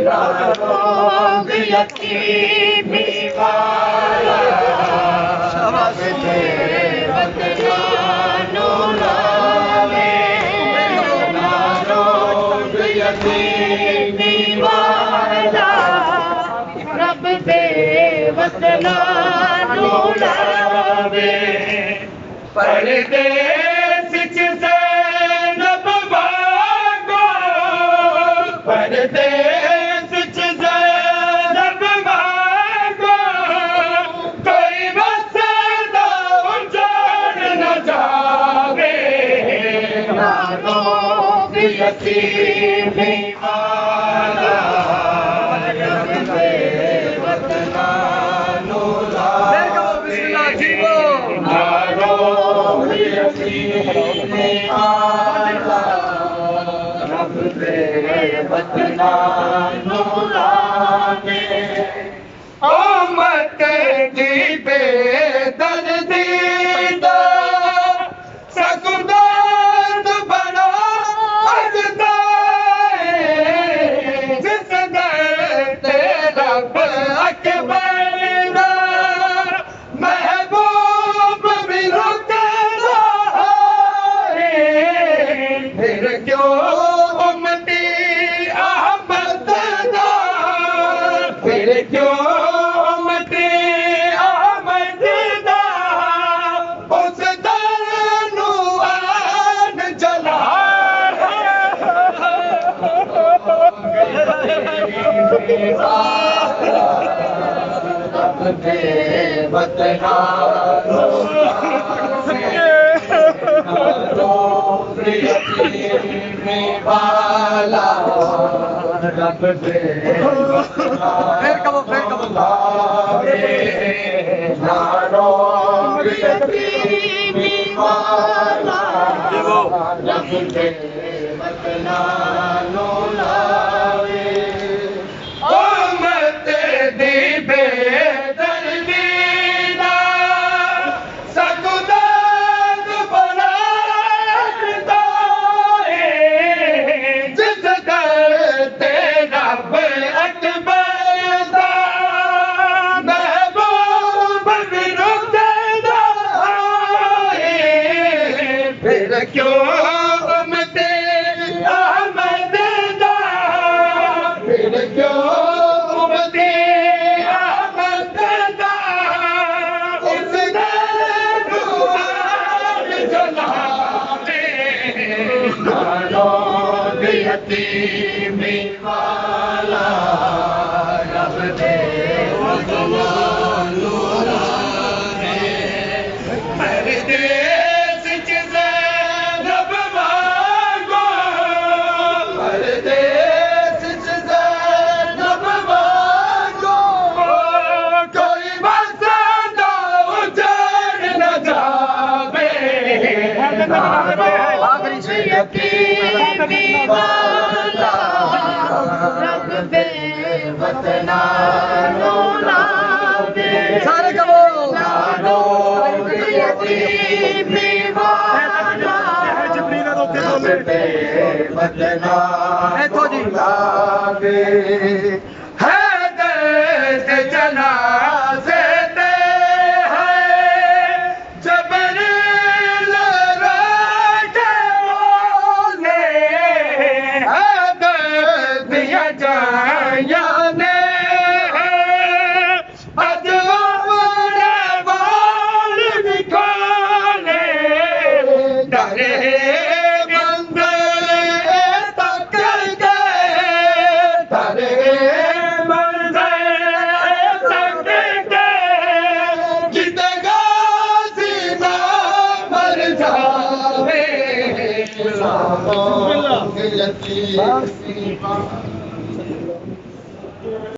रोग यतीमी वाला रब दे वतना नु लावे रोग यतीमी वाला रब दे वतना नु लावे परदेस च ज़ैनब वांगो परदेस च ज़ैनब वांगो कोई वसदा उजड़ न जावे ना रोग यतीमी वाला रब दे वतना नु लावे ना रोग यतीमी वाला रब दे वतना नु लावे ओ मत दी बेदर्दी दा सकुदर्द बना अजदा जिस दर्द रब अकबर दा महबूब भी रुकदा है फिर क्यों उम्मती अहमद दा फिर क्यों उम्मती अहमद दा उस दर नू आन जला रब दे वतना रोग यतीमी वाला रब दे लावे ना रोग यतीमी वाला रब दे वतना नु लावे ओ मत दी बेदर्दी दा सकुदर्द बना अजदा जिस दर्द रब अकबर दा महबूब भी रुकदा है फिर क्यों उम्मते अहमद दा फिर क्यों उम्मते अहमद दा उस दर नू आन जलावे ना रोग यतीमी वाला रब दे वतना नु लावे परदेस च ज़ैनब वांगो परदेस च ज़ैनब वांगो कोई वसदा उजड़ न जावे रोग यतीमी वाला रब दे वतना नु लावे सारे कहो ना रोग यतीमी वाला रब दे वतना नु लावे है दर्द जनाज़े ते है जबरील राजे बोले है दर्द या जायाने अजवाबे वाल निकाले डरे मंदिर तक गए डरे मंदिर तक गए जिते गाजी ना मर जावे रोग यतीमी